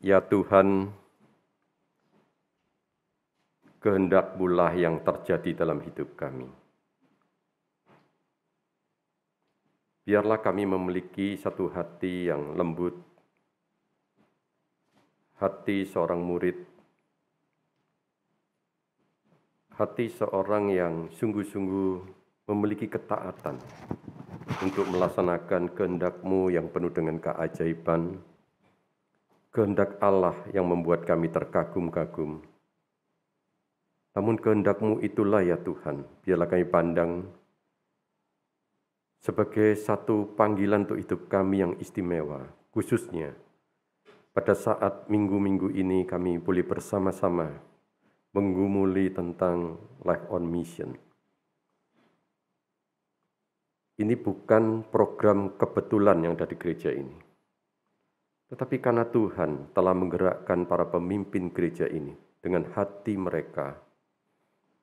Ya Tuhan, kehendak-Mu lah yang terjadi dalam hidup kami. Biarlah kami memiliki satu hati yang lembut, hati seorang murid, hati seorang yang sungguh-sungguh memiliki ketaatan untuk melaksanakan kehendak-Mu yang penuh dengan keajaiban, kehendak Allah yang membuat kami terkagum-kagum. Namun kehendak-Mu itulah ya Tuhan, biarlah kami pandang sebagai satu panggilan untuk hidup kami yang istimewa, khususnya pada saat minggu-minggu ini kami boleh bersama-sama menggumuli tentang Life on Mission. Ini bukan program kebetulan yang ada di gereja ini, tetapi karena Tuhan telah menggerakkan para pemimpin gereja ini dengan hati mereka,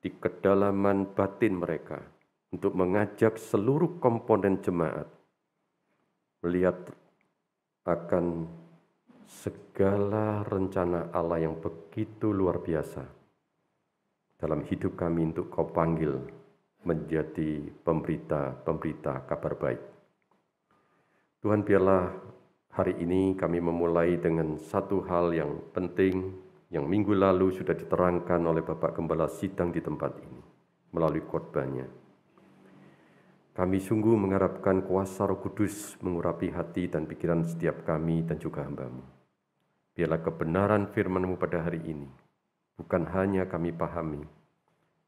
di kedalaman batin mereka, untuk mengajak seluruh komponen jemaat melihat akan segala rencana Allah yang begitu luar biasa dalam hidup kami untuk Kau panggil menjadi pemberita kabar baik. Tuhan, biarlah hari ini kami memulai dengan satu hal yang penting yang minggu lalu sudah diterangkan oleh Bapak Gembala Sidang di tempat ini melalui khotbahnya. Kami sungguh mengharapkan kuasa Roh Kudus mengurapi hati dan pikiran setiap kami dan juga hamba-Mu. Biarlah kebenaran firman-Mu pada hari ini bukan hanya kami pahami,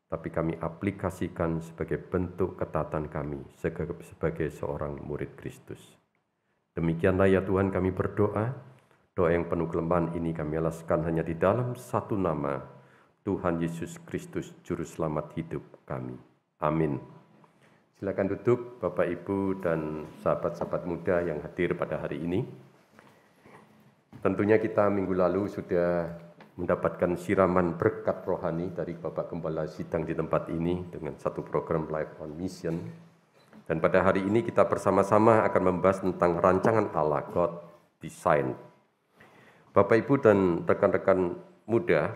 tapi kami aplikasikan sebagai bentuk ketaatan kami sebagai seorang murid Kristus. Demikianlah ya Tuhan kami berdoa, doa yang penuh kelemahan ini kami alaskan hanya di dalam satu nama, Tuhan Yesus Kristus, Juru Selamat hidup kami. Amin. Silakan duduk Bapak Ibu dan sahabat-sahabat muda yang hadir pada hari ini. Tentunya kita minggu lalu sudah mendapatkan siraman berkat rohani dari Bapak Gembala Sidang di tempat ini dengan satu program Life on Mission. Dan pada hari ini kita bersama-sama akan membahas tentang rancangan Allah, God Design. Bapak Ibu dan rekan-rekan muda,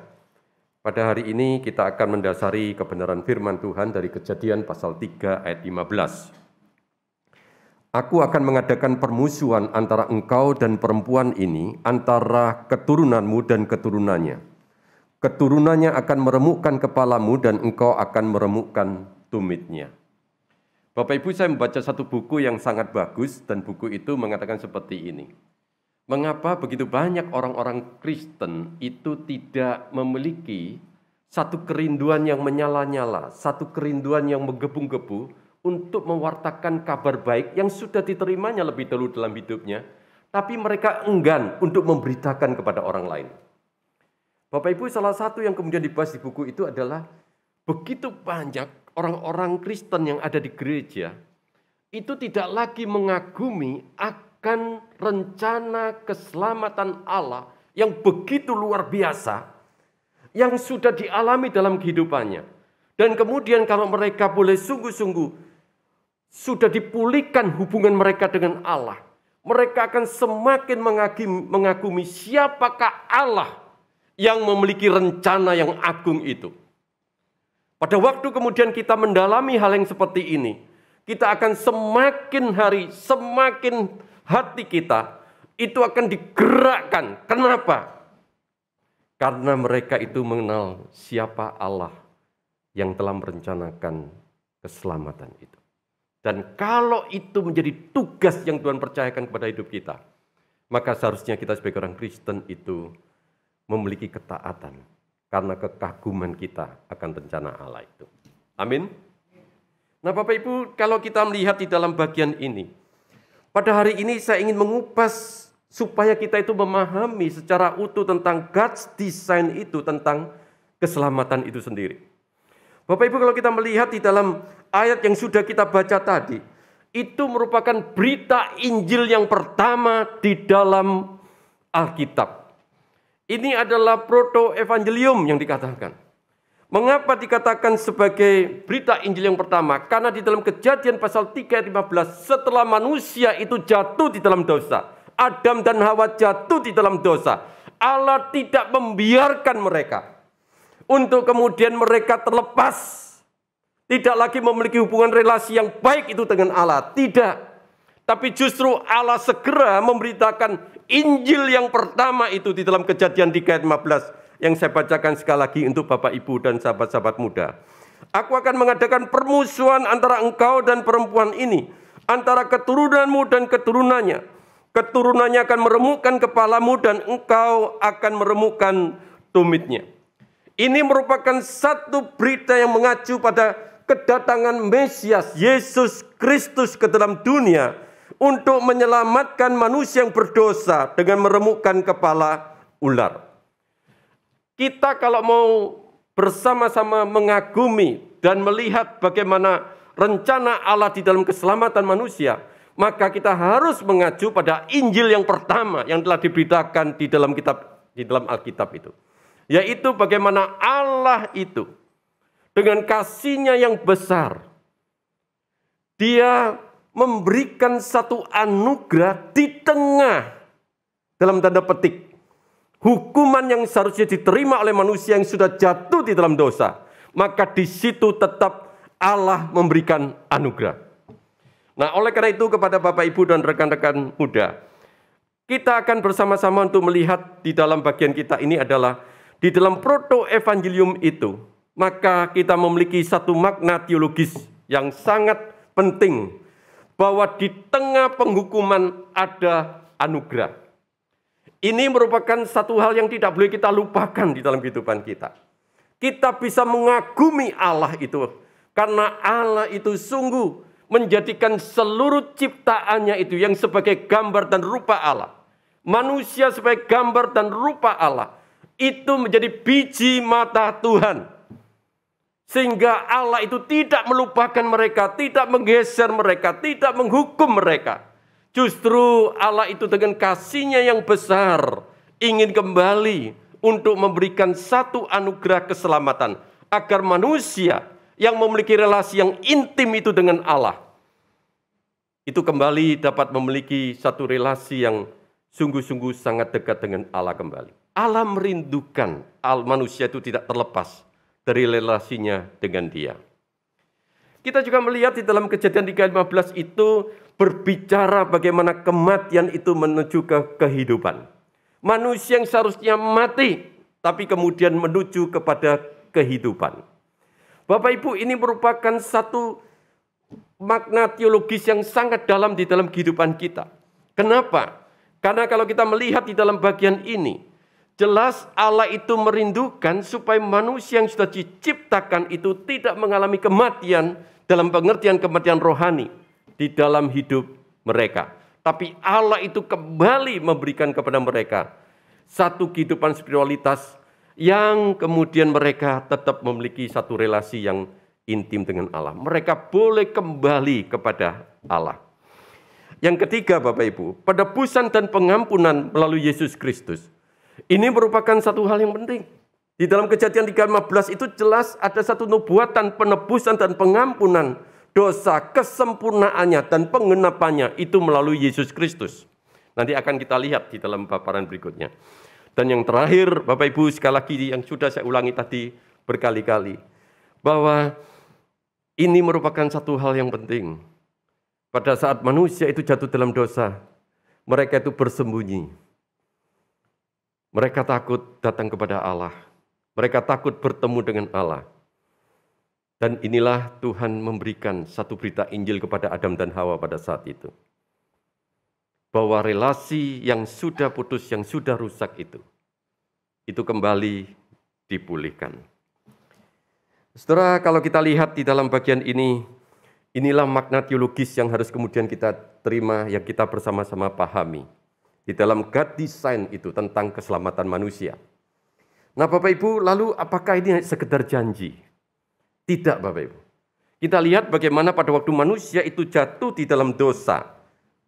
pada hari ini kita akan mendasari kebenaran firman Tuhan dari Kejadian pasal 3 ayat 15. Aku akan mengadakan permusuhan antara engkau dan perempuan ini, antara keturunanmu dan keturunannya. Keturunannya akan meremukkan kepalamu dan engkau akan meremukkan tumitnya. Bapak Ibu, saya membaca satu buku yang sangat bagus dan buku itu mengatakan seperti ini. Mengapa begitu banyak orang-orang Kristen itu tidak memiliki satu kerinduan yang menyala-nyala, satu kerinduan yang menggebu-gebu untuk mewartakan kabar baik yang sudah diterimanya lebih dahulu dalam hidupnya, tapi mereka enggan untuk memberitakan kepada orang lain. Bapak Ibu, salah satu yang kemudian dibahas di buku itu adalah begitu banyak orang-orang Kristen yang ada di gereja itu tidak lagi mengagumi akan rencana keselamatan Allah yang begitu luar biasa yang sudah dialami dalam kehidupannya. Dan kemudian kalau mereka boleh sungguh-sungguh sudah dipulihkan hubungan mereka dengan Allah, mereka akan semakin mengagumi siapakah Allah yang memiliki rencana yang agung itu. Pada waktu kemudian kita mendalami hal yang seperti ini, kita akan semakin hari, semakin hati kita itu akan digerakkan. Kenapa? Karena mereka itu mengenal siapa Allah yang telah merencanakan keselamatan itu. Dan kalau itu menjadi tugas yang Tuhan percayakan kepada hidup kita, maka seharusnya kita sebagai orang Kristen itu memiliki ketaatan karena kekaguman kita akan rencana Allah itu. Amin. Nah Bapak Ibu, kalau kita melihat di dalam bagian ini, pada hari ini saya ingin mengupas supaya kita itu memahami secara utuh tentang God's design itu, tentang keselamatan itu sendiri. Bapak Ibu, kalau kita melihat di dalam ayat yang sudah kita baca tadi, itu merupakan berita Injil yang pertama di dalam Alkitab. Ini adalah proto-evangelium yang dikatakan. Mengapa dikatakan sebagai berita Injil yang pertama? Karena di dalam Kejadian pasal 3 ayat 15, setelah manusia itu jatuh di dalam dosa, Adam dan Hawa jatuh di dalam dosa, Allah tidak membiarkan mereka untuk kemudian mereka terlepas. Tidak lagi memiliki hubungan relasi yang baik itu dengan Allah. Tidak. Tapi justru Allah segera memberitakan Injil yang pertama itu di dalam Kejadian 3 ayat 15. Yang saya bacakan sekali lagi untuk Bapak Ibu dan sahabat-sahabat muda. Aku akan mengadakan permusuhan antara engkau dan perempuan ini. Antara keturunanmu dan keturunannya. Keturunannya akan meremukkan kepalamu dan engkau akan meremukkan tumitnya. Ini merupakan satu berita yang mengacu pada kedatangan Mesias Yesus Kristus ke dalam dunia untuk menyelamatkan manusia yang berdosa dengan meremukkan kepala ular. Kita kalau mau bersama-sama mengagumi dan melihat bagaimana rencana Allah di dalam keselamatan manusia, maka kita harus mengacu pada Injil yang pertama yang telah diberitakan di dalam Alkitab itu, yaitu bagaimana Allah itu dengan kasih-Nya yang besar, Dia memberikan satu anugerah di tengah, dalam tanda petik, hukuman yang seharusnya diterima oleh manusia yang sudah jatuh di dalam dosa. Maka di situ tetap Allah memberikan anugerah. Nah, oleh karena itu kepada Bapak Ibu dan rekan-rekan muda, kita akan bersama-sama untuk melihat di dalam bagian kita ini adalah di dalam proto-evangelium itu, maka kita memiliki satu makna teologis yang sangat penting, bahwa di tengah penghukuman ada anugerah. Ini merupakan satu hal yang tidak boleh kita lupakan di dalam kehidupan kita. Kita bisa mengagumi Allah itu, karena Allah itu sungguh menjadikan seluruh ciptaannya itu yang sebagai gambar dan rupa Allah. Manusia sebagai gambar dan rupa Allah. Itu menjadi biji mata Tuhan. Sehingga Allah itu tidak melupakan mereka, tidak menggeser mereka, tidak menghukum mereka. Justru Allah itu dengan kasih-Nya yang besar ingin kembali untuk memberikan satu anugerah keselamatan. Agar manusia yang memiliki relasi yang intim itu dengan Allah, itu kembali dapat memiliki satu relasi yang sungguh-sungguh sangat dekat dengan Allah kembali. Allah merindukan manusia itu tidak terlepas dari relasinya dengan Dia. Kita juga melihat di dalam Kejadian 3:15 itu berbicara bagaimana kematian itu menuju ke kehidupan. Manusia yang seharusnya mati, tapi kemudian menuju kepada kehidupan. Bapak Ibu, ini merupakan satu makna teologis yang sangat dalam di dalam kehidupan kita. Kenapa? Karena kalau kita melihat di dalam bagian ini, jelas Allah itu merindukan supaya manusia yang sudah diciptakan itu tidak mengalami kematian dalam pengertian kematian rohani di dalam hidup mereka. Tapi Allah itu kembali memberikan kepada mereka satu kehidupan spiritualitas yang kemudian mereka tetap memiliki satu relasi yang intim dengan Allah. Mereka boleh kembali kepada Allah. Yang ketiga Bapak Ibu, penebusan dan pengampunan melalui Yesus Kristus. Ini merupakan satu hal yang penting. Di dalam Kejadian 3:15 itu jelas ada satu nubuatan penebusan dan pengampunan dosa, kesempurnaannya dan penggenapannya itu melalui Yesus Kristus. Nanti akan kita lihat di dalam paparan berikutnya. Dan yang terakhir, Bapak Ibu, sekali lagi yang sudah saya ulangi tadi berkali-kali, bahwa ini merupakan satu hal yang penting. Pada saat manusia itu jatuh dalam dosa, mereka itu bersembunyi. Mereka takut datang kepada Allah. Mereka takut bertemu dengan Allah. Dan inilah Tuhan memberikan satu berita Injil kepada Adam dan Hawa pada saat itu. Bahwa relasi yang sudah putus, yang sudah rusak itu kembali dipulihkan. Saudara, kalau kita lihat di dalam bagian ini, inilah makna teologis yang harus kemudian kita terima, yang kita bersama-sama pahami. Di dalam God design itu tentang keselamatan manusia. Nah Bapak Ibu, lalu apakah ini sekedar janji? Tidak Bapak Ibu. Kita lihat bagaimana pada waktu manusia itu jatuh di dalam dosa.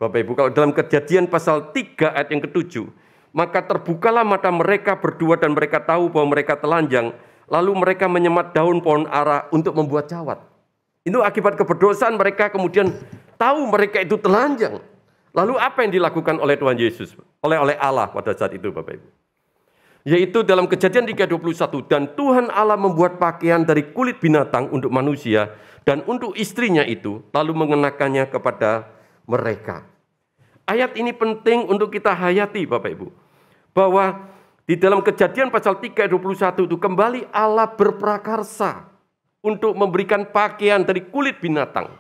Bapak Ibu, kalau dalam Kejadian pasal 3 ayat yang ke-7, maka terbukalah mata mereka berdua dan mereka tahu bahwa mereka telanjang, lalu mereka menyemat daun pohon ara untuk membuat cawat. Itu akibat keberdosaan mereka kemudian tahu mereka itu telanjang. Lalu apa yang dilakukan oleh Tuhan Yesus, oleh Allah pada saat itu Bapak Ibu? Yaitu dalam Kejadian 3:21, dan Tuhan Allah membuat pakaian dari kulit binatang untuk manusia dan untuk istrinya itu, lalu mengenakannya kepada mereka. Ayat ini penting untuk kita hayati Bapak Ibu, bahwa di dalam Kejadian pasal 3:21 itu kembali Allah berprakarsa untuk memberikan pakaian dari kulit binatang.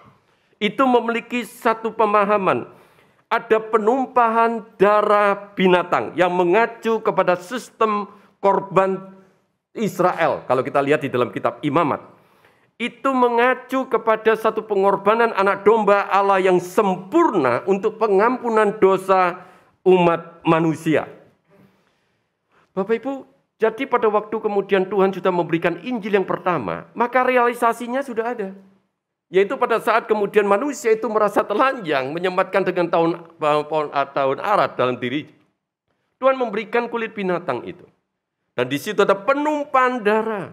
Itu memiliki satu pemahaman. Ada penumpahan darah binatang yang mengacu kepada sistem korban Israel. Kalau kita lihat di dalam kitab Imamat, itu mengacu kepada satu pengorbanan anak domba Allah yang sempurna untuk pengampunan dosa umat manusia. Bapak Ibu, jadi pada waktu kemudian Tuhan sudah memberikan Injil yang pertama, maka realisasinya sudah ada. Yaitu pada saat kemudian manusia itu merasa telanjang, menyematkan dengan tahun arat dalam diri. Tuhan memberikan kulit binatang itu. Dan di situ ada penumpahan darah.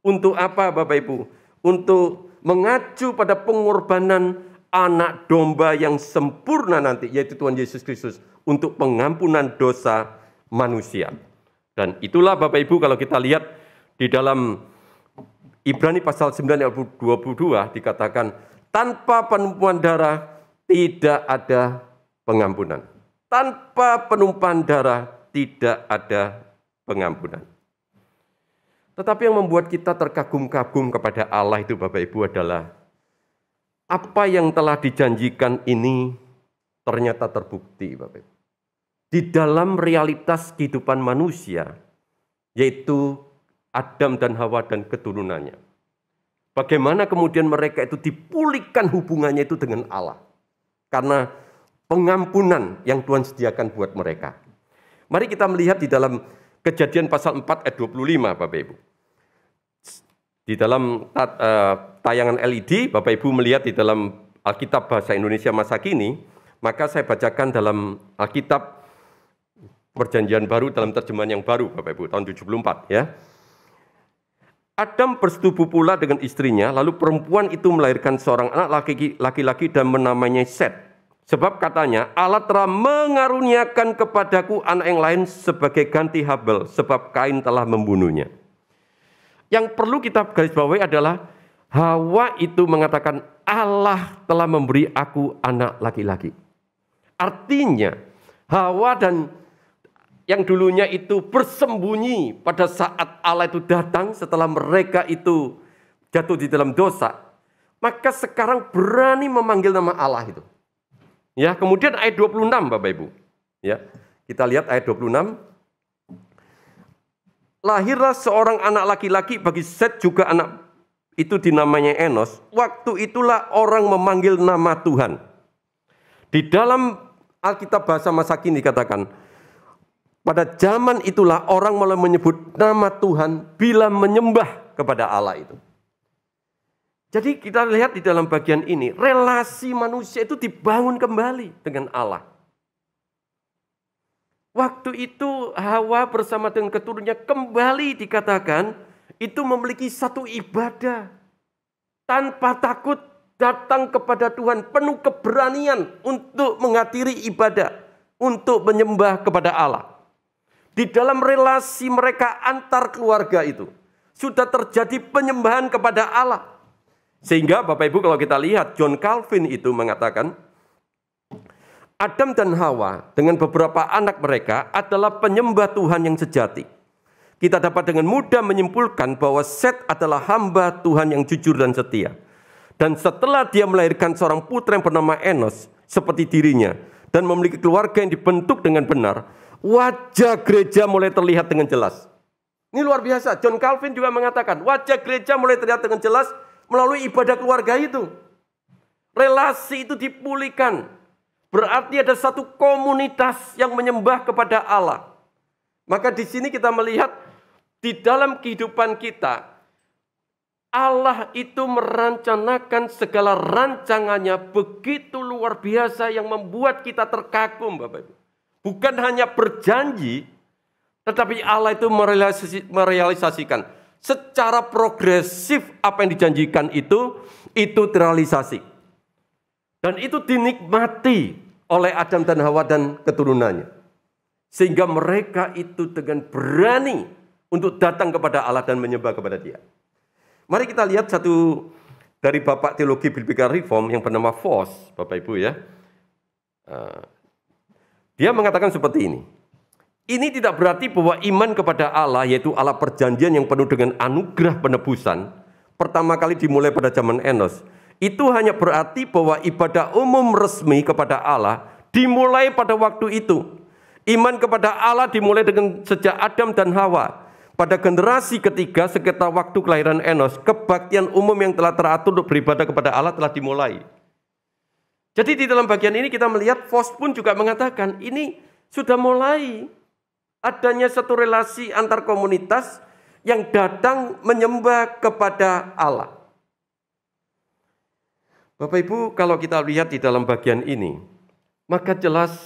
Untuk apa Bapak Ibu? Untuk mengacu pada pengorbanan anak domba yang sempurna nanti, yaitu Tuhan Yesus Kristus, untuk pengampunan dosa manusia. Dan itulah Bapak Ibu kalau kita lihat di dalam Ibrani pasal 9 ayat 22 dikatakan, tanpa penumpahan darah tidak ada pengampunan. Tanpa penumpahan darah tidak ada pengampunan. Tetapi yang membuat kita terkagum-kagum kepada Allah itu Bapak Ibu adalah apa yang telah dijanjikan ini ternyata terbukti Bapak Ibu. Di dalam realitas kehidupan manusia, yaitu Adam dan Hawa dan keturunannya. Bagaimana kemudian mereka itu dipulihkan hubungannya itu dengan Allah. Karena pengampunan yang Tuhan sediakan buat mereka. Mari kita melihat di dalam Kejadian pasal 4 ayat 25 Bapak Ibu. Di dalam tayangan LED, Bapak Ibu melihat di dalam Alkitab Bahasa Indonesia masa kini, maka saya bacakan dalam Alkitab Perjanjian Baru dalam terjemahan yang baru Bapak Ibu, tahun 74 ya. Adam bersetubuh pula dengan istrinya, lalu perempuan itu melahirkan seorang anak laki-laki dan menamainya Set. Sebab katanya, Allah telah mengaruniakan kepadaku anak yang lain sebagai ganti Habel, sebab Kain telah membunuhnya. Yang perlu kita garis bawahi adalah, Hawa itu mengatakan, Allah telah memberi aku anak laki-laki. Artinya, Hawa dan yang dulunya itu bersembunyi pada saat Allah itu datang setelah mereka itu jatuh di dalam dosa, maka sekarang berani memanggil nama Allah itu. Ya, kemudian ayat 26 Bapak Ibu. Ya, kita lihat ayat 26. Lahirlah seorang anak laki-laki bagi Set, juga anak itu dinamanya Enos. Waktu itulah orang memanggil nama Tuhan. Di dalam Alkitab bahasa masa kini dikatakan, pada zaman itulah orang mulai menyebut nama Tuhan bila menyembah kepada Allah itu. Jadi kita lihat di dalam bagian ini, relasi manusia itu dibangun kembali dengan Allah. Waktu itu Hawa bersama dengan keturunannya kembali dikatakan, itu memiliki satu ibadah. Tanpa takut datang kepada Tuhan, penuh keberanian untuk menghadiri ibadah, untuk menyembah kepada Allah. Di dalam relasi mereka antar keluarga itu sudah terjadi penyembahan kepada Allah. Sehingga Bapak Ibu kalau kita lihat, John Calvin itu mengatakan, Adam dan Hawa dengan beberapa anak mereka adalah penyembah Tuhan yang sejati. Kita dapat dengan mudah menyimpulkan bahwa Set adalah hamba Tuhan yang jujur dan setia. Dan setelah dia melahirkan seorang putra yang bernama Enos seperti dirinya dan memiliki keluarga yang dibentuk dengan benar, wajah gereja mulai terlihat dengan jelas. Ini luar biasa. John Calvin juga mengatakan, wajah gereja mulai terlihat dengan jelas melalui ibadah keluarga itu. Relasi itu dipulihkan. Berarti ada satu komunitas yang menyembah kepada Allah. Maka di sini kita melihat di dalam kehidupan kita, Allah itu merencanakan segala rancangannya begitu luar biasa yang membuat kita terkagum Bapak Ibu. Bukan hanya berjanji, tetapi Allah itu merealisasikan secara progresif apa yang dijanjikan itu terrealisasi. Dan itu dinikmati oleh Adam dan Hawa dan keturunannya. Sehingga mereka itu dengan berani untuk datang kepada Allah dan menyembah kepada Dia. Mari kita lihat satu dari Bapak Teologi Biblical Reform yang bernama Voss, Bapak Ibu ya. Dia mengatakan seperti ini. Ini tidak berarti bahwa iman kepada Allah, yaitu Allah perjanjian yang penuh dengan anugerah penebusan, pertama kali dimulai pada zaman Enos. Itu hanya berarti bahwa ibadah umum resmi kepada Allah dimulai pada waktu itu. Iman kepada Allah dimulai dengan sejak Adam dan Hawa. Pada generasi ketiga sekitar waktu kelahiran Enos, kebaktian umum yang telah teratur untuk beribadah kepada Allah telah dimulai. Jadi di dalam bagian ini kita melihat Voss pun juga mengatakan ini sudah mulai adanya satu relasi antar komunitas yang datang menyembah kepada Allah. Bapak Ibu, kalau kita lihat di dalam bagian ini, maka jelas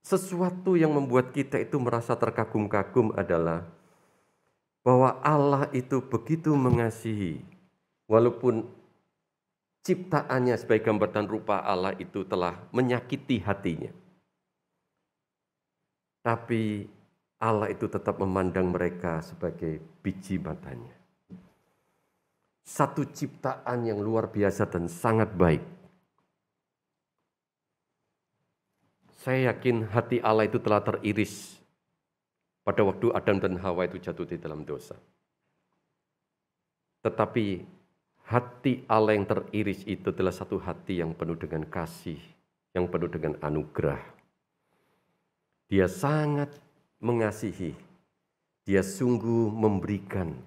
sesuatu yang membuat kita itu merasa terkagum-kagum adalah bahwa Allah itu begitu mengasihi, walaupun ciptaannya sebagai gambar dan rupa Allah itu telah menyakiti hatinya. Tapi Allah itu tetap memandang mereka sebagai biji matanya. Satu ciptaan yang luar biasa dan sangat baik. Saya yakin hati Allah itu telah teriris pada waktu Adam dan Hawa itu jatuh di dalam dosa. Tetapi hati Allah yang teriris itu adalah satu hati yang penuh dengan kasih, yang penuh dengan anugerah. Dia sangat mengasihi, dia sungguh memberikan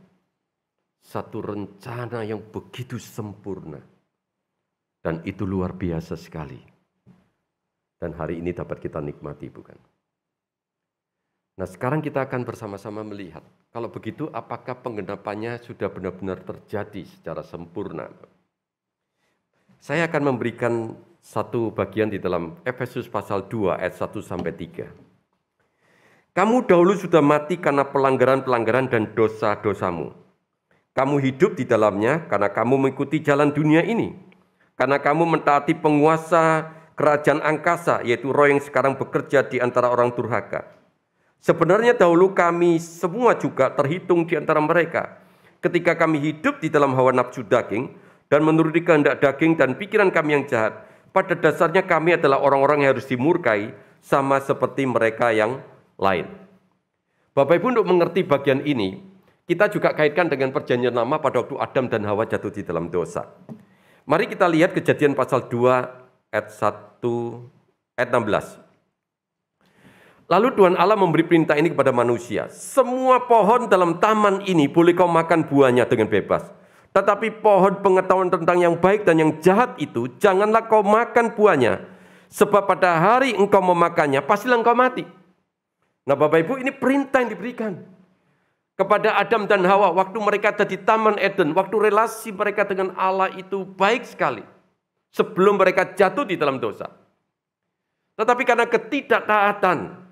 satu rencana yang begitu sempurna. Dan itu luar biasa sekali. Dan hari ini dapat kita nikmati, bukan? Nah, sekarang kita akan bersama-sama melihat, kalau begitu apakah penggenapannya sudah benar-benar terjadi secara sempurna? Saya akan memberikan satu bagian di dalam Efesus pasal 2 ayat 1-3. Kamu dahulu sudah mati karena pelanggaran-pelanggaran dan dosa-dosamu. Kamu hidup di dalamnya karena kamu mengikuti jalan dunia ini. Karena kamu mentaati penguasa kerajaan angkasa, yaitu roh yang sekarang bekerja di antara orang durhaka. Sebenarnya dahulu kami semua juga terhitung di antara mereka. Ketika kami hidup di dalam hawa nafsu daging dan menuruti kehendak daging dan pikiran kami yang jahat, pada dasarnya kami adalah orang-orang yang harus dimurkai sama seperti mereka yang lain. Bapak Ibu, untuk mengerti bagian ini, kita juga kaitkan dengan perjanjian lama pada waktu Adam dan Hawa jatuh di dalam dosa. Mari kita lihat Kejadian pasal 2 ayat 1 ayat 16. Lalu Tuhan Allah memberi perintah ini kepada manusia. Semua pohon dalam taman ini boleh kau makan buahnya dengan bebas. Tetapi pohon pengetahuan tentang yang baik dan yang jahat itu, janganlah kau makan buahnya. Sebab pada hari engkau memakannya, pastilah engkau mati. Nah Bapak Ibu, ini perintah yang diberikan kepada Adam dan Hawa. Waktu mereka ada di Taman Eden, waktu relasi mereka dengan Allah itu baik sekali. Sebelum mereka jatuh di dalam dosa. Tetapi karena ketidaktaatan,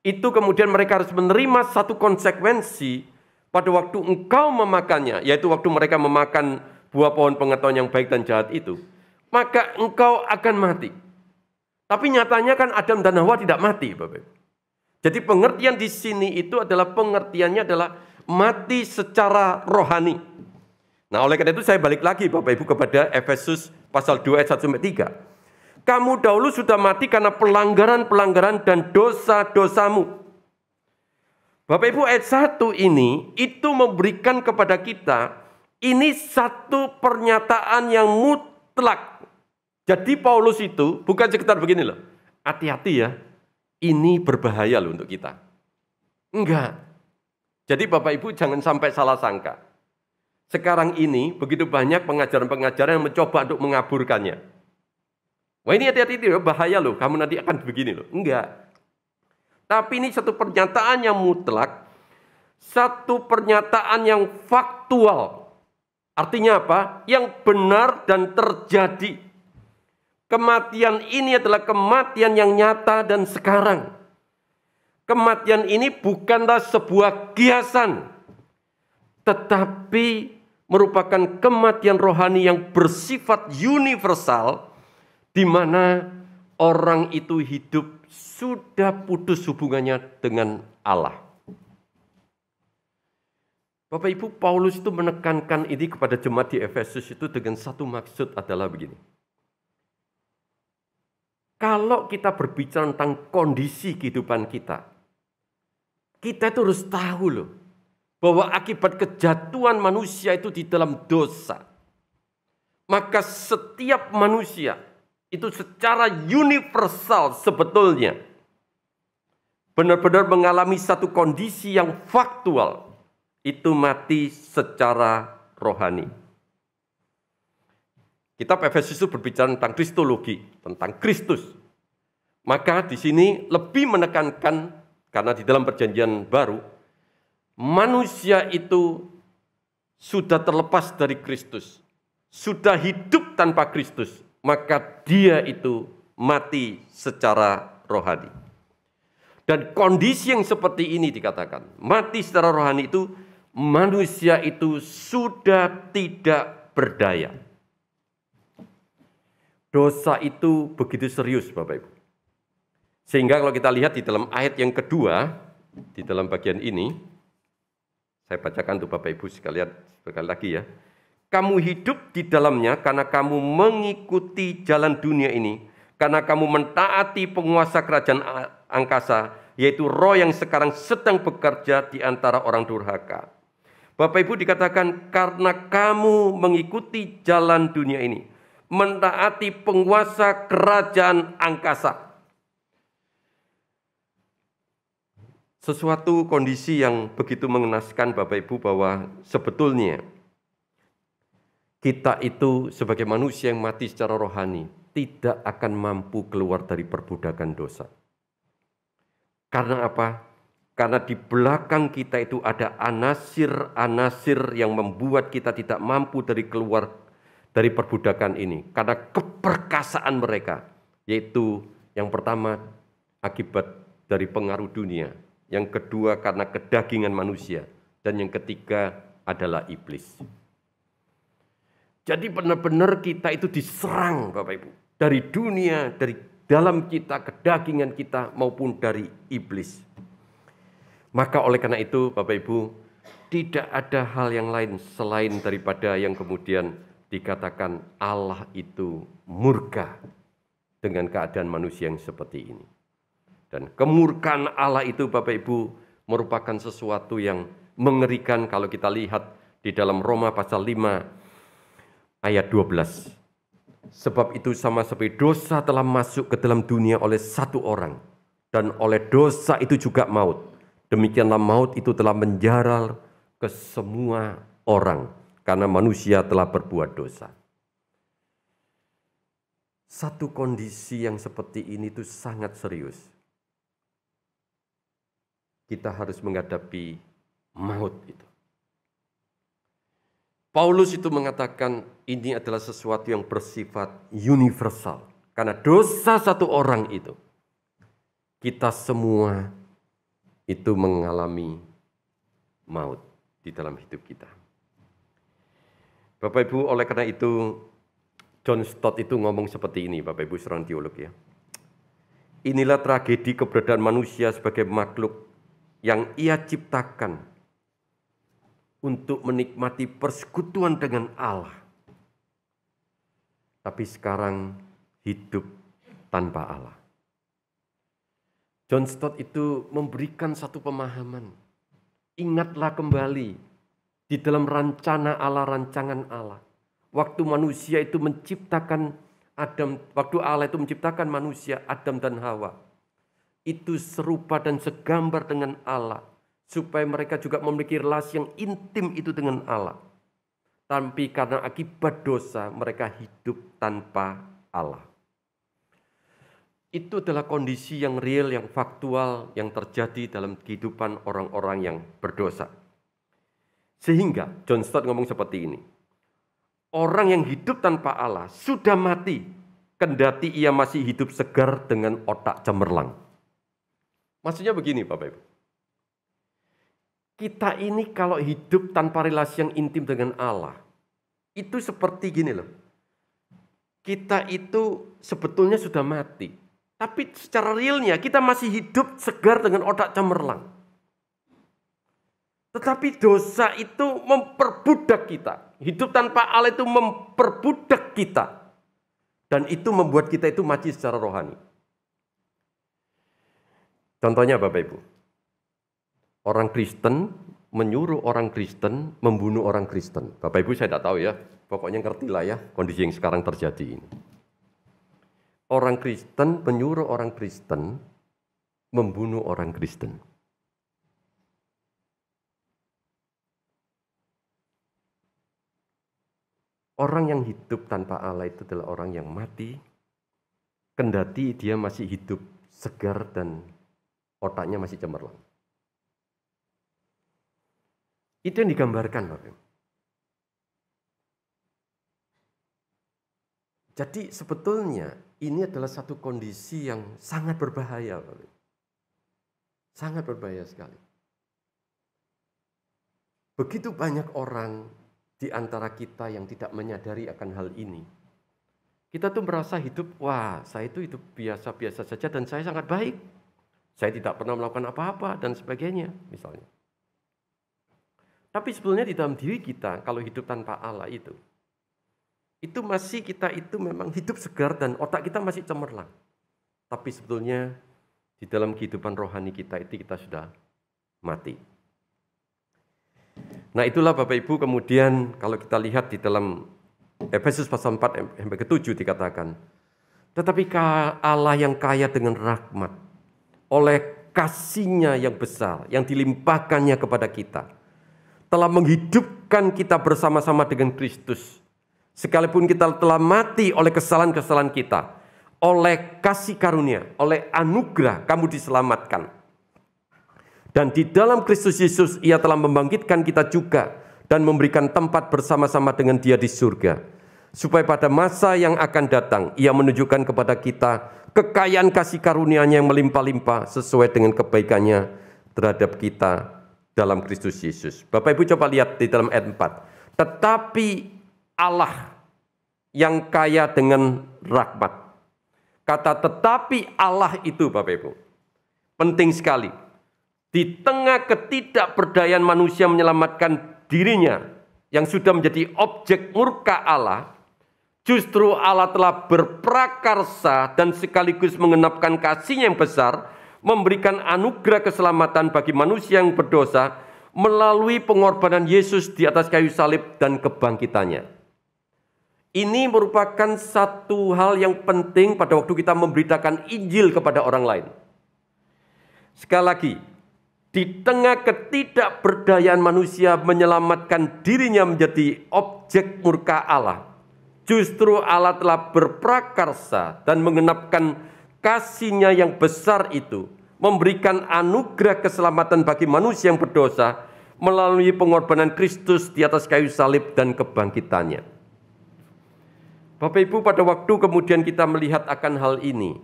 itu kemudian mereka harus menerima satu konsekuensi pada waktu engkau memakannya, yaitu waktu mereka memakan buah pohon pengetahuan yang baik dan jahat itu, maka engkau akan mati. Tapi nyatanya kan Adam dan Hawa tidak mati, Bapak. Jadi pengertian di sini itu adalah pengertiannya adalah mati secara rohani. Nah, oleh karena itu saya balik lagi Bapak Ibu kepada Efesus pasal 2 ayat 1-3. Kamu dahulu sudah mati karena pelanggaran-pelanggaran dan dosa-dosamu. Bapak Ibu, ayat 1 ini itu memberikan kepada kita ini satu pernyataan yang mutlak. Jadi Paulus itu bukan sekedar begini loh. Hati-hati ya, ini berbahaya loh untuk kita. Enggak. Jadi Bapak Ibu jangan sampai salah sangka. Sekarang ini begitu banyak pengajaran-pengajaran yang mencoba untuk mengaburkannya. Wah ini hati-hati, bahaya loh, kamu nanti akan begini loh. Enggak. Tapi ini satu pernyataan yang mutlak, satu pernyataan yang faktual. Artinya apa? Yang benar dan terjadi. Kematian ini adalah kematian yang nyata dan sekarang. Kematian ini bukanlah sebuah kiasan, tetapi merupakan kematian rohani yang bersifat universal, di mana orang itu hidup sudah putus hubungannya dengan Allah. Bapak Ibu, Paulus itu menekankan ini kepada jemaat di Efesus itu dengan satu maksud adalah begini. Kalau kita berbicara tentang kondisi kehidupan kita itu harus tahu loh, bahwa akibat kejatuhan manusia itu di dalam dosa, maka setiap manusia itu secara universal sebetulnya benar-benar mengalami satu kondisi yang faktual, itu mati secara rohani. Kitab Efesus itu berbicara tentang kristologi, tentang Kristus. Maka di sini lebih menekankan, karena di dalam perjanjian baru, manusia itu sudah terlepas dari Kristus, sudah hidup tanpa Kristus, maka dia itu mati secara rohani. Dan kondisi yang seperti ini dikatakan, mati secara rohani itu, manusia itu sudah tidak berdaya. Dosa itu begitu serius, Bapak Ibu. Sehingga kalau kita lihat di dalam ayat yang kedua, di dalam bagian ini, saya bacakan untuk Bapak Ibu sekalian sekali lagi ya. Kamu hidup di dalamnya karena kamu mengikuti jalan dunia ini, karena kamu mentaati penguasa kerajaan angkasa, yaitu roh yang sekarang sedang bekerja di antara orang durhaka. Bapak Ibu dikatakan karena kamu mengikuti jalan dunia ini, mentaati penguasa kerajaan angkasa. Sesuatu kondisi yang begitu mengenaskan Bapak Ibu, bahwa sebetulnya kita itu sebagai manusia yang mati secara rohani tidak akan mampu keluar dari perbudakan dosa. Karena apa? Karena di belakang kita itu ada anasir-anasir yang membuat kita tidak mampu dari keluar dari perbudakan ini. Karena keperkasaan mereka, yaitu yang pertama akibat dari pengaruh dunia, yang kedua karena kedagingan manusia, dan yang ketiga adalah iblis. Jadi benar-benar kita itu diserang Bapak Ibu, dari dunia, dari dalam kita, kedagingan kita, maupun dari iblis. Maka oleh karena itu Bapak Ibu, tidak ada hal yang lain selain daripada yang kemudian dikatakan Allah itu murka dengan keadaan manusia yang seperti ini. Dan kemurkaan Allah itu Bapak Ibu merupakan sesuatu yang mengerikan kalau kita lihat di dalam Roma pasal 5 ayat 12. Sebab itu sama seperti dosa telah masuk ke dalam dunia oleh satu orang, dan oleh dosa itu juga maut. Demikianlah maut itu telah menjalar ke semua orang, karena manusia telah berbuat dosa. Satu kondisi yang seperti ini itu sangat serius. Kita harus menghadapi maut itu. Paulus itu mengatakan ini adalah sesuatu yang bersifat universal. Karena dosa satu orang itu, kita semua itu mengalami maut di dalam hidup kita. Bapak Ibu, oleh karena itu John Stott itu ngomong seperti ini, Bapak Ibu seorang teolog ya. Inilah tragedi keberadaan manusia sebagai makhluk yang ia ciptakan untuk menikmati persekutuan dengan Allah. Tapi sekarang hidup tanpa Allah. John Stott itu memberikan satu pemahaman. Ingatlah kembali di dalam rancangan Allah. Waktu manusia itu menciptakan Adam, waktu Allah itu menciptakan manusia, Adam dan Hawa. Itu serupa dan segambar dengan Allah. Supaya mereka juga memiliki relasi yang intim itu dengan Allah. Tapi karena akibat dosa, mereka hidup tanpa Allah. Itu adalah kondisi yang real, yang faktual, yang terjadi dalam kehidupan orang-orang yang berdosa. Sehingga John Stott ngomong seperti ini. Orang yang hidup tanpa Allah sudah mati, kendati ia masih hidup segar dengan otak cemerlang. Maksudnya begini Bapak Ibu. Kita ini kalau hidup tanpa relasi yang intim dengan Allah, itu seperti gini loh. Kita itu sebetulnya sudah mati. Tapi secara realnya kita masih hidup segar dengan otak cemerlang. Tetapi dosa itu memperbudak kita. Hidup tanpa Allah itu memperbudak kita. Dan itu membuat kita itu mati secara rohani. Contohnya Bapak Ibu. Orang Kristen menyuruh orang Kristen membunuh orang Kristen. Bapak Ibu saya tidak tahu ya. Pokoknya ngertilah ya kondisi yang sekarang terjadi ini. Orang Kristen menyuruh orang Kristen membunuh orang Kristen. Orang yang hidup tanpa Allah itu adalah orang yang mati, kendati dia masih hidup segar dan otaknya masih cemerlang. Itu yang digambarkan, Bapak. Jadi sebetulnya ini adalah satu kondisi yang sangat berbahaya, Bapak. Sangat berbahaya sekali. Begitu banyak orang di antara kita yang tidak menyadari akan hal ini. Kita tuh merasa hidup, wah saya itu hidup biasa-biasa saja dan saya sangat baik. Saya tidak pernah melakukan apa-apa dan sebagainya misalnya. Tapi sebetulnya di dalam diri kita kalau hidup tanpa Allah itu masih kita itu memang hidup segar dan otak kita masih cemerlang. Tapi sebetulnya di dalam kehidupan rohani kita itu kita sudah mati. Nah itulah Bapak Ibu kemudian kalau kita lihat di dalam Efesus pasal 4 sampai ke 7 dikatakan, tetapi Allah yang kaya dengan rahmat oleh kasih-Nya yang besar yang dilimpahkannya kepada kita telah menghidupkan kita bersama-sama dengan Kristus. Sekalipun kita telah mati oleh kesalahan-kesalahan kita, oleh kasih karunia, oleh anugerah kamu diselamatkan. Dan di dalam Kristus Yesus Ia telah membangkitkan kita juga dan memberikan tempat bersama-sama dengan Dia di surga. Supaya pada masa yang akan datang Ia menunjukkan kepada kita kekayaan kasih karunia-Nya yang melimpah-limpah sesuai dengan kebaikan-Nya terhadap kita dalam Kristus Yesus. Bapak Ibu coba lihat di dalam ayat 4. Tetapi Allah yang kaya dengan rahmat. Kata tetapi Allah itu Bapak Ibu penting sekali. Di tengah ketidakberdayaan manusia menyelamatkan dirinya yang sudah menjadi objek murka Allah, justru Allah telah berprakarsa dan sekaligus mengenapkan kasih-Nya yang besar, memberikan anugerah keselamatan bagi manusia yang berdosa melalui pengorbanan Yesus di atas kayu salib dan kebangkitannya. Ini merupakan satu hal yang penting pada waktu kita memberitakan Injil kepada orang lain. Sekali lagi, di tengah ketidakberdayaan manusia menyelamatkan dirinya menjadi objek murka Allah, justru Allah telah berprakarsa dan mengenapkan kasih-Nya yang besar itu, memberikan anugerah keselamatan bagi manusia yang berdosa melalui pengorbanan Kristus di atas kayu salib dan kebangkitannya. Bapak Ibu, pada waktu kemudian kita melihat akan hal ini,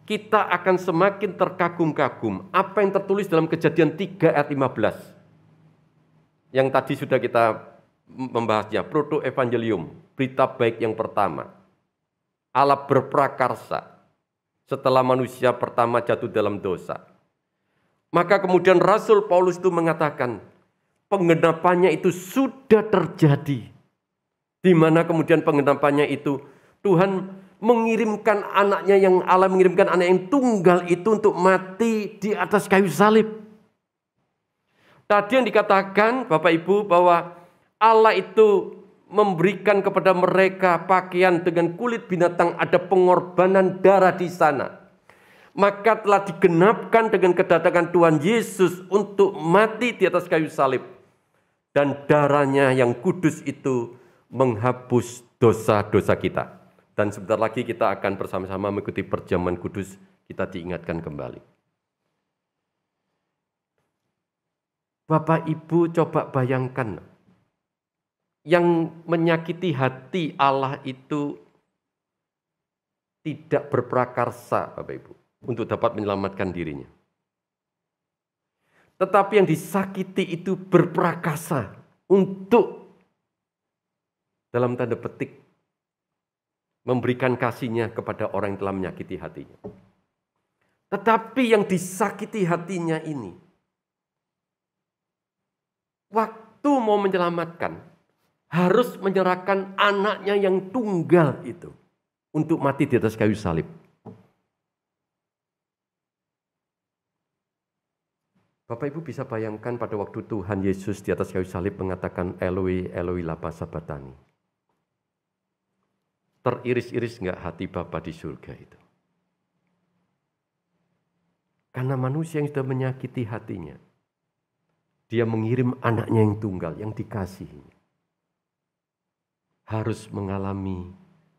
kita akan semakin terkagum-kagum apa yang tertulis dalam Kejadian 3 ayat 15. Yang tadi sudah kita membahasnya, proto evangelium, berita baik yang pertama. Allah berprakarsa setelah manusia pertama jatuh dalam dosa. Maka kemudian Rasul Paulus itu mengatakan, penggenapannya itu sudah terjadi. Di mana kemudian penggenapannya itu Tuhan mengirimkan anaknya yang Allah mengirimkan anak yang tunggal itu untuk mati di atas kayu salib. Tadi yang dikatakan Bapak Ibu bahwa Allah itu memberikan kepada mereka pakaian dengan kulit binatang, ada pengorbanan darah di sana. Maka telah digenapkan dengan kedatangan Tuhan Yesus untuk mati di atas kayu salib. Dan darahnya yang kudus itu menghapus dosa-dosa kita. Dan sebentar lagi kita akan bersama-sama mengikuti perjamuan kudus, kita diingatkan kembali. Bapak Ibu coba bayangkan, yang menyakiti hati Allah itu tidak berprakarsa Bapak Ibu untuk dapat menyelamatkan dirinya. Tetapi yang disakiti itu berprakarsa untuk dalam tanda petik memberikan kasih-Nya kepada orang yang telah menyakiti hatinya. Tetapi yang disakiti hatinya ini, waktu mau menyelamatkan, harus menyerahkan anaknya yang tunggal itu untuk mati di atas kayu salib. Bapak Ibu bisa bayangkan pada waktu Tuhan Yesus di atas kayu salib mengatakan Eloi, Eloi lama sabachthani. Teriris-iris enggak hati Bapa di surga itu? Karena manusia yang sudah menyakiti hatinya, dia mengirim anaknya yang tunggal, yang dikasihinya. Harus mengalami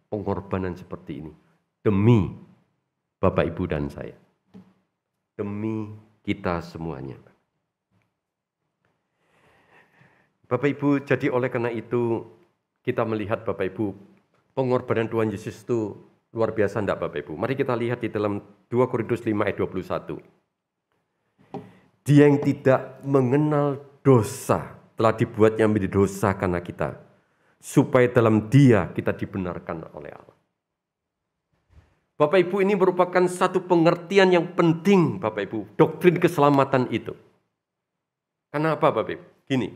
pengorbanan seperti ini. Demi Bapak, Ibu, dan saya. Demi kita semuanya. Bapak, Ibu, jadi oleh karena itu, kita melihat Bapak, Ibu, pengorbanan Tuhan Yesus itu luar biasa enggak Bapak Ibu? Mari kita lihat di dalam 2 Korintus 5 ayat 21. Dia yang tidak mengenal dosa telah dibuatnya menjadi dosa karena kita, supaya dalam Dia kita dibenarkan oleh Allah. Bapak Ibu, ini merupakan satu pengertian yang penting Bapak Ibu, doktrin keselamatan itu. Kenapa Bapak Ibu? Gini,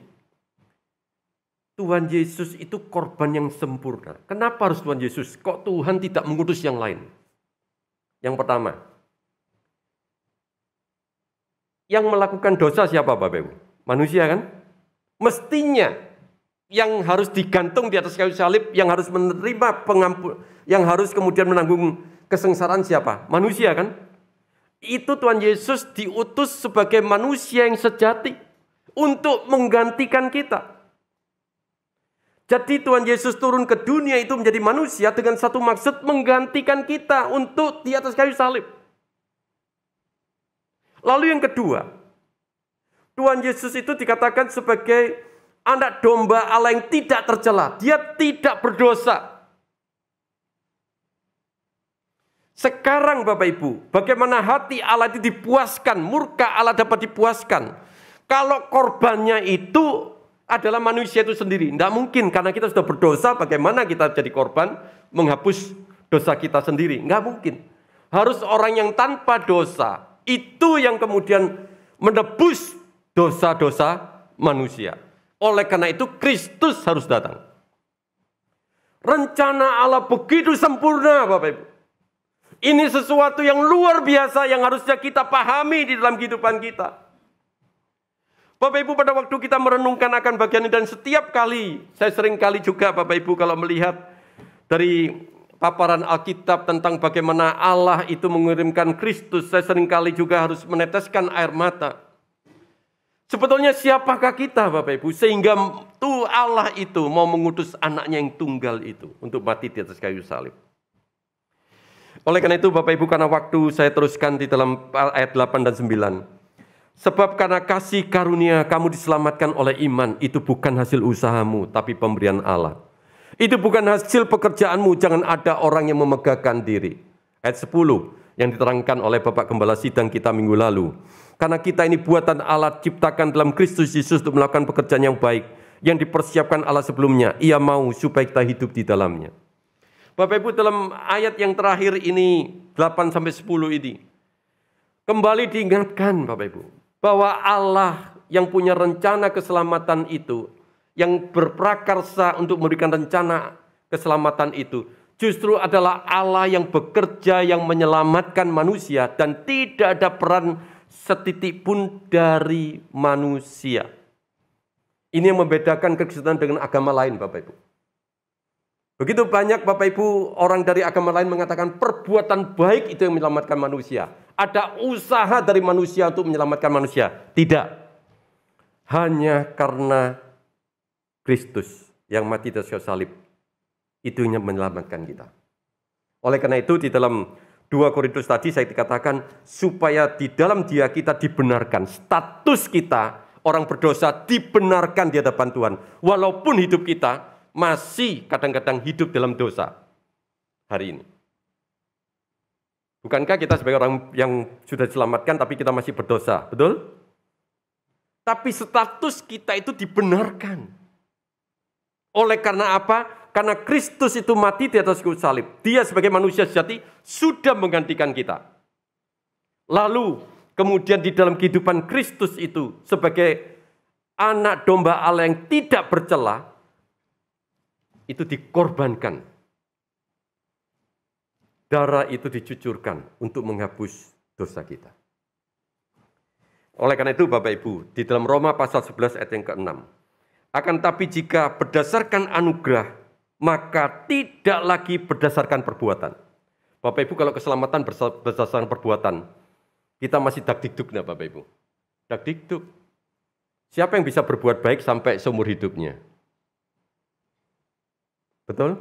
Tuhan Yesus itu korban yang sempurna. Kenapa harus Tuhan Yesus? Kok Tuhan tidak mengutus yang lain? Yang pertama, yang melakukan dosa siapa Bapak Ibu? Manusia kan? Mestinya yang harus digantung di atas kayu salib, yang harus menerima pengampun, yang harus kemudian menanggung kesengsaraan siapa? Manusia kan? Itu Tuhan Yesus diutus sebagai manusia yang sejati untuk menggantikan kita. Jadi Tuhan Yesus turun ke dunia itu menjadi manusia dengan satu maksud, menggantikan kita untuk di atas kayu salib. Lalu yang kedua, Tuhan Yesus itu dikatakan sebagai anak domba Allah yang tidak tercela. Dia tidak berdosa. Sekarang Bapak Ibu, bagaimana hati Allah itu dipuaskan, murka Allah dapat dipuaskan. Kalau korbannya itu adalah manusia itu sendiri. Tidak mungkin, karena kita sudah berdosa, bagaimana kita jadi korban menghapus dosa kita sendiri? Nggak mungkin. Harus orang yang tanpa dosa, itu yang kemudian menebus dosa-dosa manusia. Oleh karena itu Kristus harus datang. Rencana Allah begitu sempurna Bapak Ibu. Ini sesuatu yang luar biasa yang harusnya kita pahami di dalam kehidupan kita. Bapak Ibu, pada waktu kita merenungkan akan bagian ini, dan setiap kali, saya sering kali juga Bapak Ibu kalau melihat dari paparan Alkitab tentang bagaimana Allah itu mengirimkan Kristus, saya sering kali juga harus meneteskan air mata. Sebetulnya siapakah kita Bapak Ibu, sehingga tuh Allah itu mau mengutus anaknya yang tunggal itu untuk mati di atas kayu salib. Oleh karena itu Bapak Ibu, karena waktu saya teruskan di dalam ayat 8 dan 9. Sebab karena kasih karunia kamu diselamatkan oleh iman, itu bukan hasil usahamu, tapi pemberian Allah. Itu bukan hasil pekerjaanmu, jangan ada orang yang memegahkan diri. Ayat 10 yang diterangkan oleh Bapak Gembala Sidang kita minggu lalu. Karena kita ini buatan Allah, ciptakan dalam Kristus Yesus untuk melakukan pekerjaan yang baik, yang dipersiapkan Allah sebelumnya. Ia mau supaya kita hidup di dalamnya. Bapak Ibu, dalam ayat yang terakhir ini, 8-10 ini, kembali diingatkan Bapak Ibu, bahwa Allah yang punya rencana keselamatan itu, yang berprakarsa untuk memberikan rencana keselamatan itu, justru adalah Allah yang bekerja, yang menyelamatkan manusia, dan tidak ada peran setitik pun dari manusia. Ini yang membedakan Kristen dengan agama lain Bapak Ibu. Begitu banyak Bapak Ibu orang dari agama lain mengatakan perbuatan baik itu yang menyelamatkan manusia. Ada usaha dari manusia untuk menyelamatkan manusia. Tidak. Hanya karena Kristus yang mati di atas kayu salib. Itu yang menyelamatkan kita. Oleh karena itu di dalam 2 Korintus tadi saya dikatakan supaya di dalam Dia kita dibenarkan. Status kita orang berdosa dibenarkan di hadapan Tuhan. Walaupun hidup kita masih kadang-kadang hidup dalam dosa hari ini. Bukankah kita sebagai orang yang sudah diselamatkan tapi kita masih berdosa, betul? Tapi status kita itu dibenarkan. Oleh karena apa? Karena Kristus itu mati di atas kayu salib. Dia sebagai manusia sejati sudah menggantikan kita. Lalu kemudian di dalam kehidupan Kristus itu sebagai anak domba Allah yang tidak bercela, itu dikorbankan. Darah itu dicucurkan untuk menghapus dosa kita. Oleh karena itu Bapak Ibu, di dalam Roma pasal 11 ayat yang ke-6. Akan tapi jika berdasarkan anugerah, maka tidak lagi berdasarkan perbuatan. Bapak Ibu, kalau keselamatan berdasarkan perbuatan, kita masih dakdikduk enggak Bapak Ibu? Dakdikduk. Siapa yang bisa berbuat baik sampai seumur hidupnya? Betul?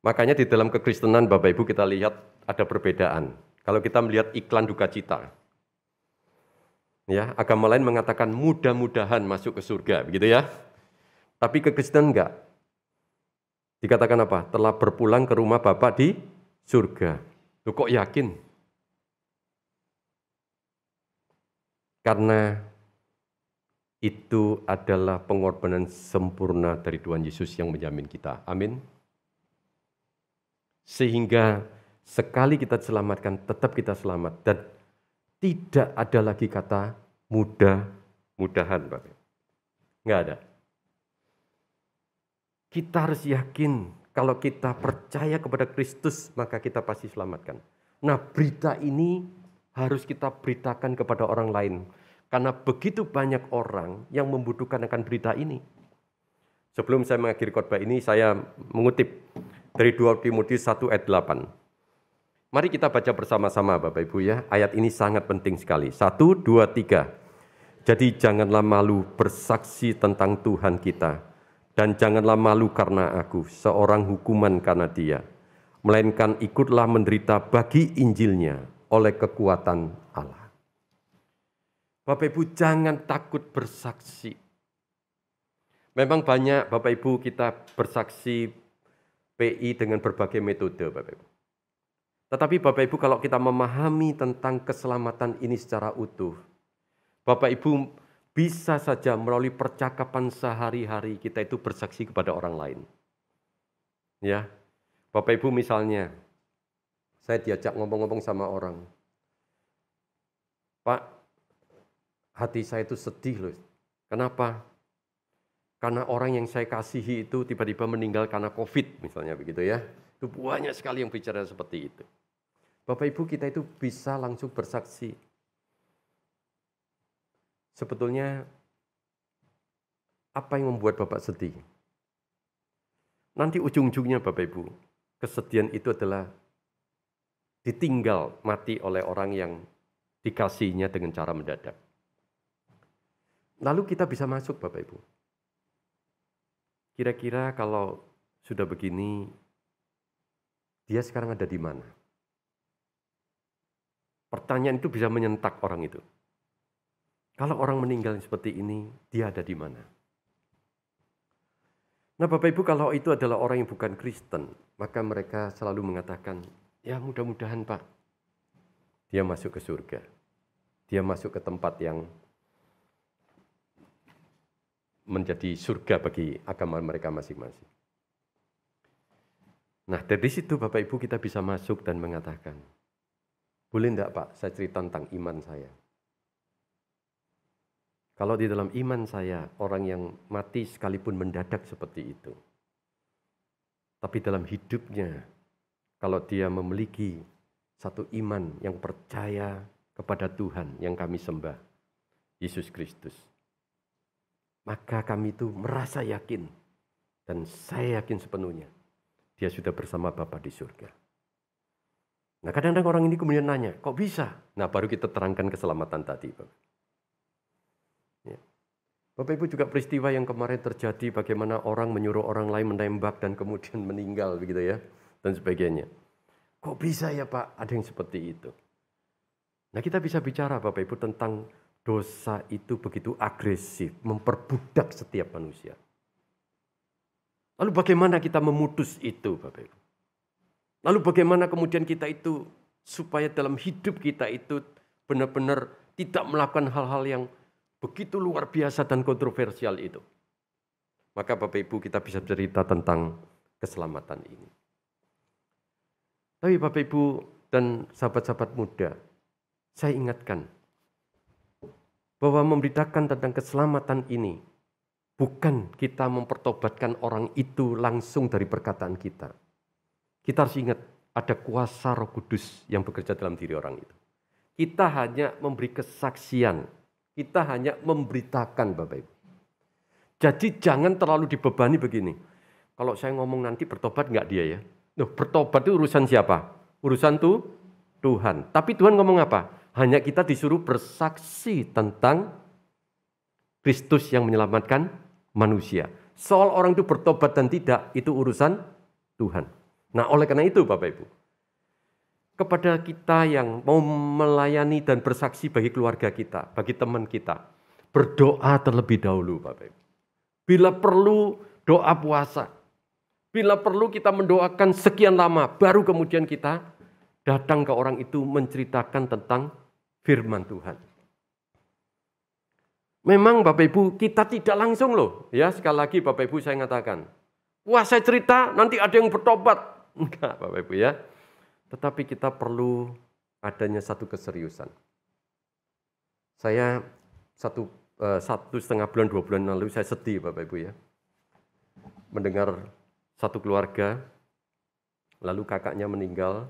Makanya di dalam kekristenan Bapak Ibu kita lihat ada perbedaan. Kalau kita melihat iklan duka cita, ya, agama lain mengatakan mudah-mudahan masuk ke surga, begitu ya. Tapi kekristenan enggak. Dikatakan apa? Telah berpulang ke rumah Bapa di surga. Loh, kok yakin? Karena itu adalah pengorbanan sempurna dari Tuhan Yesus yang menjamin kita. Amin. Sehingga sekali kita diselamatkan, tetap kita selamat. Dan tidak ada lagi kata mudah-mudahan, Bapak. Enggak ada. Kita harus yakin kalau kita percaya kepada Kristus, maka kita pasti selamatkan. Nah, berita ini harus kita beritakan kepada orang lain. Karena begitu banyak orang yang membutuhkan akan berita ini. Sebelum saya mengakhiri khotbah ini, saya mengutip dari 2 Timotius 1 ayat 8. Mari kita baca bersama-sama Bapak Ibu ya. Ayat ini sangat penting sekali. 1, 2, 3. Jadi janganlah malu bersaksi tentang Tuhan kita. Dan janganlah malu karena aku, seorang hukuman karena dia. Melainkan ikutlah menderita bagi Injilnya oleh kekuatan Allah. Bapak Ibu jangan takut bersaksi. Memang banyak Bapak Ibu kita bersaksi PI dengan berbagai metode Bapak Ibu. Tetapi Bapak Ibu kalau kita memahami tentang keselamatan ini secara utuh, Bapak Ibu bisa saja melalui percakapan sehari-hari kita itu bersaksi kepada orang lain. Ya, Bapak Ibu misalnya, saya diajak ngomong-ngomong sama orang, Pak, hati saya itu sedih loh. Kenapa? Karena orang yang saya kasihi itu tiba-tiba meninggal karena COVID misalnya begitu ya. Itu banyak sekali yang bicara seperti itu. Bapak Ibu kita itu bisa langsung bersaksi. Sebetulnya apa yang membuat Bapak sedih? Nanti ujung-ujungnya Bapak Ibu, kesedihan itu adalah ditinggal mati oleh orang yang dikasihinya dengan cara mendadak. Lalu kita bisa masuk Bapak Ibu. Kira-kira kalau sudah begini, dia sekarang ada di mana? Pertanyaan itu bisa menyentak orang itu. Kalau orang meninggal seperti ini, dia ada di mana? Nah Bapak Ibu kalau itu adalah orang yang bukan Kristen, maka mereka selalu mengatakan, ya mudah-mudahan Pak, dia masuk ke surga. Dia masuk ke tempat yang menjadi surga bagi agama mereka masing-masing. Nah dari situ Bapak Ibu kita bisa masuk dan mengatakan, boleh enggak Pak saya cerita tentang iman saya? Kalau di dalam iman saya, orang yang mati sekalipun mendadak seperti itu. Tapi dalam hidupnya, kalau dia memiliki satu iman yang percaya kepada Tuhan yang kami sembah, Yesus Kristus. Maka kami itu merasa yakin, dan saya yakin sepenuhnya, dia sudah bersama Bapa di surga. Nah kadang-kadang orang ini kemudian nanya, kok bisa? Nah baru kita terangkan keselamatan tadi, Bapak. Ya. Bapak Ibu juga peristiwa yang kemarin terjadi bagaimana orang menyuruh orang lain menembak dan kemudian meninggal begitu ya dan sebagainya. Kok bisa ya Pak ada yang seperti itu? Nah kita bisa bicara Bapak Ibu tentang dosa itu begitu agresif, memperbudak setiap manusia. Lalu bagaimana kita memutus itu Bapak Ibu? Lalu bagaimana kemudian kita itu supaya dalam hidup kita itu benar-benar tidak melakukan hal-hal yang begitu luar biasa dan kontroversial itu. Maka Bapak Ibu kita bisa cerita tentang keselamatan ini. Tapi Bapak Ibu dan sahabat-sahabat muda, saya ingatkan bahwa memberitakan tentang keselamatan ini bukan kita mempertobatkan orang itu langsung dari perkataan kita. Kita harus ingat ada kuasa Roh Kudus yang bekerja dalam diri orang itu. Kita hanya memberi kesaksian, kita hanya memberitakan Bapak Ibu. Jadi jangan terlalu dibebani begini. Kalau saya ngomong nanti bertobat enggak dia ya? Loh, bertobat itu urusan siapa? Urusan Tuhan. Tapi Tuhan ngomong apa? Hanya kita disuruh bersaksi tentang Kristus yang menyelamatkan manusia. Soal orang itu bertobat dan tidak, itu urusan Tuhan. Nah, oleh karena itu Bapak Ibu, kepada kita yang mau melayani dan bersaksi bagi keluarga kita, bagi teman kita, berdoa terlebih dahulu Bapak Ibu. Bila perlu doa puasa, bila perlu kita mendoakan sekian lama, baru kemudian kita datang ke orang itu menceritakan tentang firman Tuhan. Memang Bapak Ibu kita tidak langsung loh, ya sekali lagi Bapak Ibu saya ngatakan, wah saya cerita nanti ada yang bertobat, enggak Bapak Ibu ya. Tetapi kita perlu adanya satu keseriusan. Saya 1,5 bulan, 2 bulan lalu saya sedih Bapak Ibu ya. Mendengar satu keluarga, lalu kakaknya meninggal,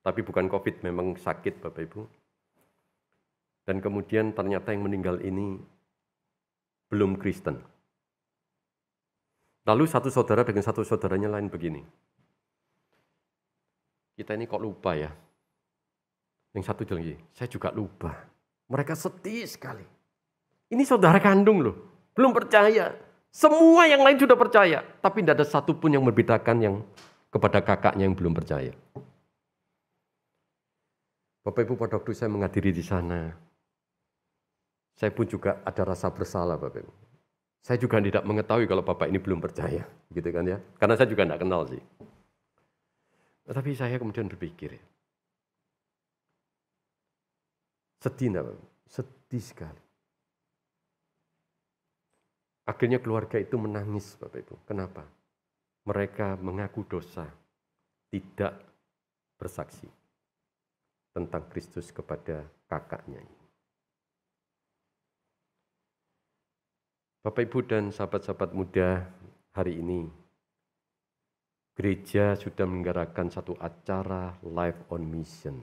tapi bukan COVID, memang sakit Bapak Ibu. Dan kemudian ternyata yang meninggal ini belum Kristen. Lalu satu saudara dengan satu saudaranya lain begini. Kita ini kok lupa ya. Yang satu bilang, saya juga lupa. Mereka sedih sekali. Ini saudara kandung loh, belum percaya. Semua yang lain sudah percaya, tapi tidak ada satupun yang membedakan yang kepada kakaknya yang belum percaya. Bapak Ibu pada waktu saya menghadiri di sana, saya pun juga ada rasa bersalah Bapak Ibu. Saya juga tidak mengetahui kalau Bapak ini belum percaya, gitu kan ya. Karena saya juga tidak kenal sih. Tetapi saya kemudian berpikir, sedih enggak Bapak? Sedih sekali. Akhirnya keluarga itu menangis Bapak Ibu. Kenapa? Mereka mengaku dosa, tidak bersaksi tentang Kristus kepada kakaknya ini. Bapak Ibu dan sahabat-sahabat muda, hari ini gereja sudah menyelenggarakan satu acara Life on Mission.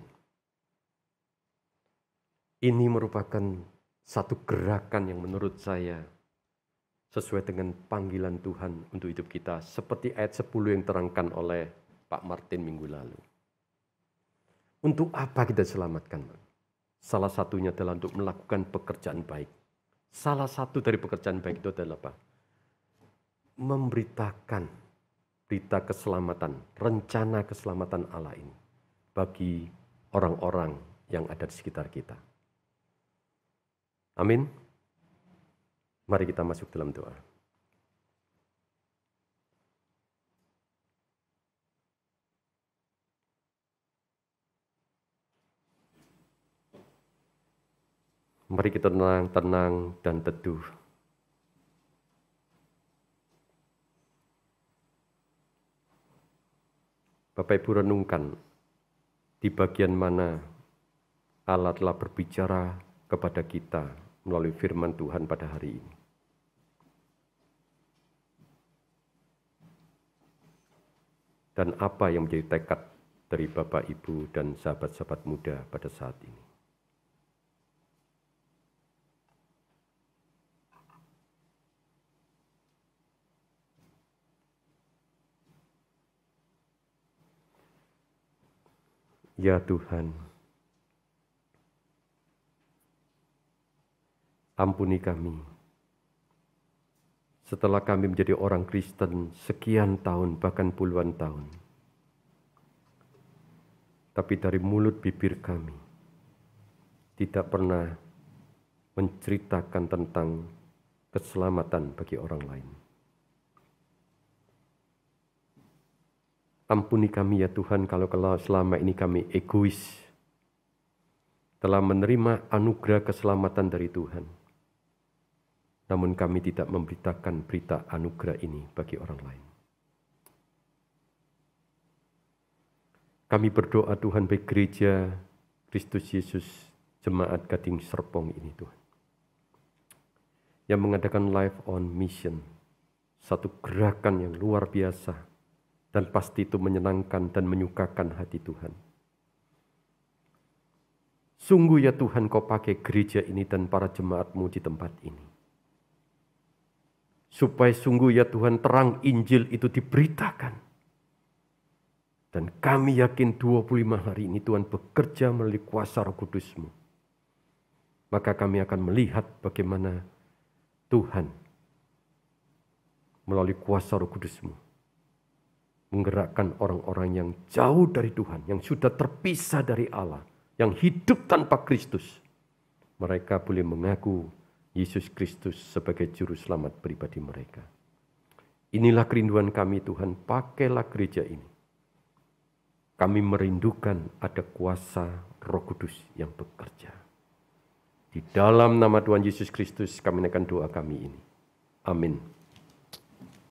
Ini merupakan satu gerakan yang menurut saya sesuai dengan panggilan Tuhan untuk hidup kita, seperti ayat 10 yang terangkan oleh Pak Martin minggu lalu. Untuk apa kita diselamatkan? Salah satunya adalah untuk melakukan pekerjaan baik. Salah satu dari pekerjaan baik itu adalah apa? Memberitakan berita keselamatan, rencana keselamatan Allah ini bagi orang-orang yang ada di sekitar kita. Amin. Mari kita masuk dalam doa. Mari kita tenang dan teduh. Bapak Ibu renungkan di bagian mana Allah telah berbicara kepada kita melalui firman Tuhan pada hari ini. Dan apa yang menjadi tekad dari Bapak, Ibu, dan sahabat-sahabat muda pada saat ini. Ya Tuhan, ampuni kami. Setelah kami menjadi orang Kristen sekian tahun, bahkan puluhan tahun. Tapi dari mulut bibir kami tidak pernah menceritakan tentang keselamatan bagi orang lain. Ampuni kami ya Tuhan kalau selama ini kami egois telah menerima anugerah keselamatan dari Tuhan. Namun kami tidak memberitakan berita anugerah ini bagi orang lain. Kami berdoa Tuhan bagi gereja Kristus Yesus Jemaat Gading Serpong ini Tuhan, yang mengadakan Life on Mission, satu gerakan yang luar biasa, dan pasti itu menyenangkan dan menyukakan hati Tuhan. Sungguh ya Tuhan, Kau pakai gereja ini dan para jemaat-Mu di tempat ini. Supaya sungguh ya Tuhan, terang Injil itu diberitakan. Dan kami yakin 25 hari ini Tuhan bekerja melalui kuasa Roh Kudus-Mu. Maka kami akan melihat bagaimana Tuhan melalui kuasa Roh Kudus-Mu menggerakkan orang-orang yang jauh dari Tuhan, yang sudah terpisah dari Allah, yang hidup tanpa Kristus. Mereka boleh mengaku Yesus Kristus sebagai juru selamat pribadi mereka. Inilah kerinduan kami Tuhan, pakailah gereja ini. Kami merindukan ada kuasa Roh Kudus yang bekerja. Di dalam nama Tuhan Yesus Kristus kami naikkan doa kami ini. Amin.